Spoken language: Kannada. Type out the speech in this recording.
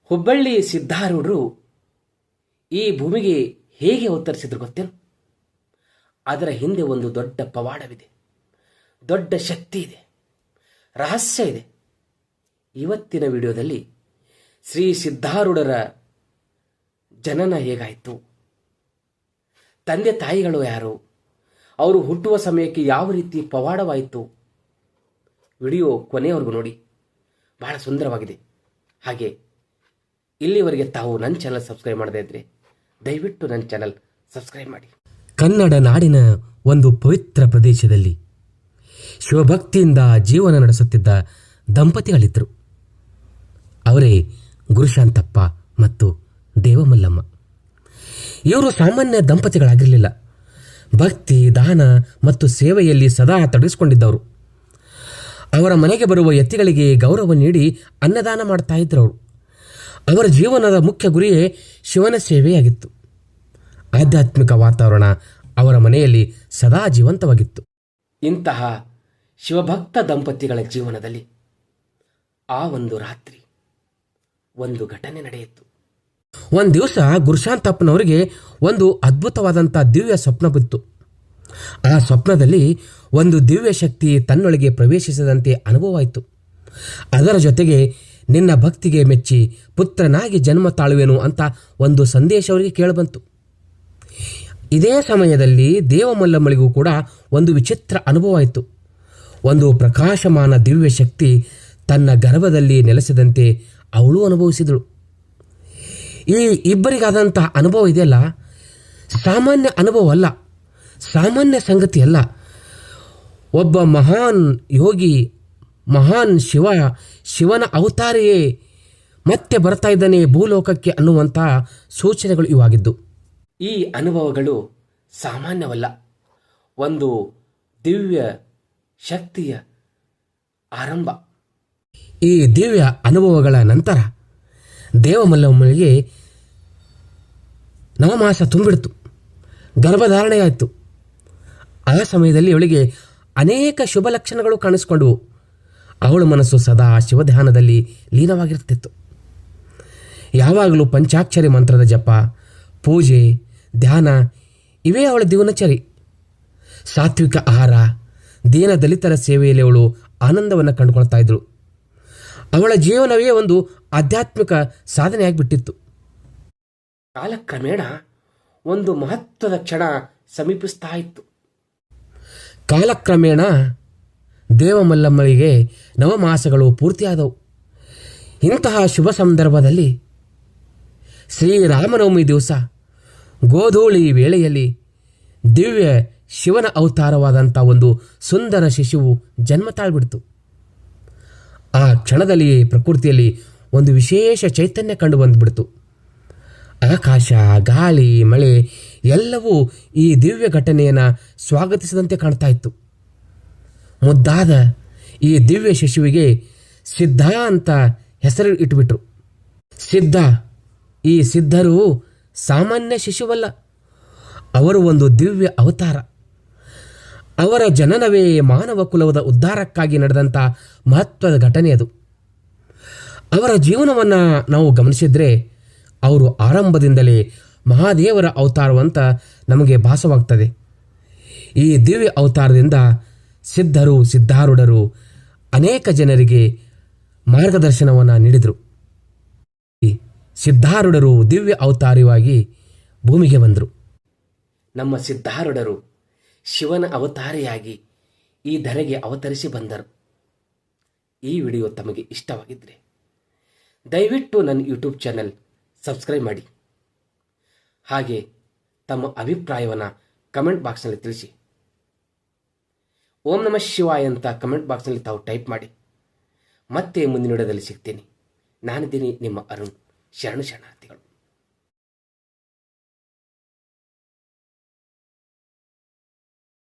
ಹುಬ್ಬಳ್ಳಿ ಸಿದ್ಧಾರೂಢರು ಈ ಭೂಮಿಗೆ ಹೇಗೆ ಅವತರಿಸಿದ್ರು ಗೊತ್ತೇನು? ಅದರ ಹಿಂದೆ ಒಂದು ದೊಡ್ಡ ಪವಾಡವಿದೆ, ದೊಡ್ಡ ಶಕ್ತಿ ಇದೆ, ರಹಸ್ಯ ಇದೆ. ಇವತ್ತಿನ ವಿಡಿಯೋದಲ್ಲಿ ಶ್ರೀ ಸಿದ್ಧಾರೂಢರ ಜನನ ಹೇಗಾಯಿತು, ತಂದೆ ತಾಯಿಗಳು ಯಾರು, ಅವರು ಹುಟ್ಟುವ ಸಮಯಕ್ಕೆ ಯಾವ ರೀತಿ ಪವಾಡವಾಯಿತು, ವಿಡಿಯೋ ಕೊನೆಯವರೆಗೂ ನೋಡಿ. ಬಹಳ ಸುಂದರವಾಗಿದೆ. ಹಾಗೆ ಇಲ್ಲಿವರೆಗೆ ತಾವು ನನ್ನ ಚಾನಲ್ ಸಬ್ಸ್ಕ್ರೈಬ್ ಮಾಡದೇ ಇದ್ರೆ ದಯವಿಟ್ಟು ನನ್ನ ಚಾನಲ್ ಸಬ್ಸ್ಕ್ರೈಬ್ ಮಾಡಿ. ಕನ್ನಡ ನಾಡಿನ ಒಂದು ಪವಿತ್ರ ಪ್ರದೇಶದಲ್ಲಿ ಶಿವಭಕ್ತಿಯಿಂದ ಜೀವನ ನಡೆಸುತ್ತಿದ್ದ ದಂಪತಿಗಳಿದ್ದರು. ಅವರೇ ಗುರುಶಾಂತಪ್ಪ ಮತ್ತು ದೇವಮಲ್ಲಮ್ಮ. ಇವರು ಸಾಮಾನ್ಯ ದಂಪತಿಗಳಾಗಿರಲಿಲ್ಲ. ಭಕ್ತಿ, ದಾನ ಮತ್ತು ಸೇವೆಯಲ್ಲಿ ಸದಾ ತೊಡಗಿಸಿಕೊಂಡಿದ್ದವರು. ಅವರ ಮನೆಗೆ ಬರುವ ಯತಿಗಳಿಗೆ ಗೌರವ ನೀಡಿ ಅನ್ನದಾನ ಮಾಡ್ತಾ ಇದ್ರು. ಅವರ ಜೀವನದ ಮುಖ್ಯ ಗುರಿಯೇ ಶಿವನ ಸೇವೆಯಾಗಿತ್ತು. ಆಧ್ಯಾತ್ಮಿಕ ವಾತಾವರಣ ಅವರ ಮನೆಯಲ್ಲಿ ಸದಾ ಜೀವಂತವಾಗಿತ್ತು. ಇಂತಹ ಶಿವಭಕ್ತ ದಂಪತಿಗಳ ಜೀವನದಲ್ಲಿ ಆ ಒಂದು ರಾತ್ರಿ ಒಂದು ಘಟನೆ ನಡೆಯಿತು. ಒಂದು ದಿವಸ ಗುರುಶಾಂತಪ್ಪನವರಿಗೆ ಒಂದು ಅದ್ಭುತವಾದಂಥ ದಿವ್ಯ ಸ್ವಪ್ನ ಬಿತ್ತು. ಆ ಸ್ವಪ್ನದಲ್ಲಿ ಒಂದು ದಿವ್ಯ ಶಕ್ತಿ ತನ್ನೊಳಗೆ ಪ್ರವೇಶಿಸಿದಂತೆ ಅನುಭವವಾಯಿತು. ಅದರ ಜೊತೆಗೆ ನಿನ್ನ ಭಕ್ತಿಗೆ ಮೆಚ್ಚಿ ಪುತ್ರನಾಗಿ ಜನ್ಮ ತಾಳುವೆನು ಅಂತ ಒಂದು ಸಂದೇಶ ಅವರಿಗೆ ಕೇಳಿಬಂತು. ಇದೇ ಸಮಯದಲ್ಲಿ ದೇವಮಲ್ಲಮ್ಮಳಿಗೂ ಕೂಡ ಒಂದು ವಿಚಿತ್ರ ಅನುಭವವಾಯಿತು. ಒಂದು ಪ್ರಕಾಶಮಾನ ದಿವ್ಯ ಶಕ್ತಿ ತನ್ನ ಗರ್ಭದಲ್ಲಿ ನೆಲೆಸಿದಂತೆ ಅವಳು ಅನುಭವಿಸಿದಳು. ಈ ಇಬ್ಬರಿಗಾದಂತಹ ಅನುಭವ ಇದೆಯಲ್ಲ, ಸಾಮಾನ್ಯ ಅನುಭವ ಅಲ್ಲ, ಸಾಮಾನ್ಯ ಸಂಗತಿ ಅಲ್ಲ. ಒಬ್ಬ ಮಹಾನ್ ಯೋಗಿ, ಮಹಾನ್ ಶಿವನ ಅವತಾರಿಯೇ ಮತ್ತೆ ಬರ್ತಾ ಇದ್ದಾನೆ ಭೂಲೋಕಕ್ಕೆ ಅನ್ನುವಂಥ ಸೂಚನೆಗಳು ಇವಾಗಿದ್ದು. ಈ ಅನುಭವಗಳು ಸಾಮಾನ್ಯವಲ್ಲ, ಒಂದು ದಿವ್ಯ ಶಕ್ತಿಯ ಆರಂಭ. ಈ ದಿವ್ಯ ಅನುಭವಗಳ ನಂತರ ದೇವಮಲ್ಲಮ್ಮಳಿಗೆ ನವಮಾಸ ತುಂಬಿಡ್ತು, ಗರ್ಭಧಾರಣೆಯಾಯಿತು. ಆ ಸಮಯದಲ್ಲಿ ಅವಳಿಗೆ ಅನೇಕ ಶುಭ ಲಕ್ಷಣಗಳು ಕಾಣಿಸಿಕೊಂಡವು. ಅವಳ ಮನಸ್ಸು ಸದಾ ಶಿವಧ್ಯಾನದಲ್ಲಿ ಲೀನವಾಗಿರ್ತಿತ್ತು. ಯಾವಾಗಲೂ ಪಂಚಾಕ್ಷರಿ ಮಂತ್ರದ ಜಪ, ಪೂಜೆ, ಧ್ಯಾನ ಇವೇ ಅವಳ ದಿನಚರಿ. ಸಾತ್ವಿಕ ಆಹಾರ, ದೀನ ದಲಿತರ ಸೇವೆಯಲ್ಲಿ ಅವಳು ಆನಂದವನ್ನು ಕಂಡುಕೊಳ್ತಾ ಇದ್ಳು. ಅವಳ ಜೀವನವೇ ಒಂದು ಆಧ್ಯಾತ್ಮಿಕ ಸಾಧನೆಯಾಗಿಬಿಟ್ಟಿತ್ತು. ಕಾಲಕ್ರಮೇಣ ಒಂದು ಮಹತ್ವದ ಕ್ಷಣ ಸಮೀಪಿಸ್ತಾ ಇತ್ತು. ಕಾಲಕ್ರಮೇಣ ದೇವಮಲ್ಲಮ್ಮಳಿಗೆ ನವಮಾಸಗಳು ಪೂರ್ತಿಯಾದವು. ಇಂತಹ ಶುಭ ಸಂದರ್ಭದಲ್ಲಿ ಶ್ರೀರಾಮನವಮಿ ದಿವಸ ಗೋಧೂಳಿ ವೇಳೆಯಲ್ಲಿ ದಿವ್ಯ ಶಿವನ ಅವತಾರವಾದಂಥ ಒಂದು ಸುಂದರ ಶಿಶುವು ಜನ್ಮ ತಾಳ್ಬಿಡ್ತು. ಆ ಕ್ಷಣದಲ್ಲಿ ಪ್ರಕೃತಿಯಲ್ಲಿ ಒಂದು ವಿಶೇಷ ಚೈತನ್ಯ ಕಂಡು ಬಂದುಬಿಡ್ತು. ಆಕಾಶ, ಗಾಳಿ, ಮಳೆ ಎಲ್ಲವೂ ಈ ದಿವ್ಯ ಘಟನೆಯನ್ನು ಸ್ವಾಗತಿಸಿದಂತೆ ಕಾಣ್ತಾ ಇತ್ತು. ಮುದ್ದಾದ ಈ ದಿವ್ಯ ಶಿಶುವಿಗೆ ಸಿದ್ಧ ಅಂತ ಹೆಸರು ಇಟ್ಟುಬಿಟ್ರು. ಈ ಸಿದ್ಧರು ಸಾಮಾನ್ಯ ಶಿಶುವಲ್ಲ, ಅವರು ಒಂದು ದಿವ್ಯ ಅವತಾರ. ಅವರ ಜನನವೇ ಮಾನವ ಕುಲದ ಉದ್ಧಾರಕ್ಕಾಗಿ ನಡೆದಂಥ ಮಹತ್ವದ ಘಟನೆ ಅದು. ಅವರ ಜೀವನವನ್ನು ನಾವು ಗಮನಿಸಿದರೆ ಅವರು ಆರಂಭದಿಂದಲೇ ಮಹಾದೇವರ ಅವತಾರವಂತ ನಮಗೆ ಭಾಸವಾಗ್ತದೆ. ಈ ದಿವ್ಯ ಅವತಾರದಿಂದ ಸಿದ್ಧಾರೂಢರು ಅನೇಕ ಜನರಿಗೆ ಮಾರ್ಗದರ್ಶನವನ್ನು ನೀಡಿದರು. ಸಿದ್ಧಾರೂಢರು ದಿವ್ಯ ಅವತಾರವಾಗಿ ಭೂಮಿಗೆ ಬಂದರು. ನಮ್ಮ ಸಿದ್ಧಾರೂಢರು ಶಿವನ ಅವತಾರಿಯಾಗಿ ಈ ಧರೆಗೆ ಅವತರಿಸಿ ಬಂದರು. ಈ ವಿಡಿಯೋ ತಮಗೆ ಇಷ್ಟವಾಗಿದ್ದರೆ ದಯವಿಟ್ಟು ನನ್ನ ಯೂಟ್ಯೂಬ್ ಚಾನಲ್ ಸಬ್ಸ್ಕ್ರೈಬ್ ಮಾಡಿ. ಹಾಗೆ ತಮ್ಮ ಅಭಿಪ್ರಾಯವನ್ನು ಕಮೆಂಟ್ ಬಾಕ್ಸ್ನಲ್ಲಿ ತಿಳಿಸಿ. ಓಂ ನಮಃ ಶಿವಾಯ ಅಂತ ಕಮೆಂಟ್ ಬಾಕ್ಸ್ನಲ್ಲಿ ತಾವು ಟೈಪ್ ಮಾಡಿ. ಮತ್ತೆ ಮುಂದಿನ ವಿಡಿಯೋದಲ್ಲಿ ಸಿಗ್ತೀನಿ. ನಾನಿದ್ದೀನಿ ನಿಮ್ಮ ಅರುಣ್. ಶರಣಾರ್ಥಿಗಳು.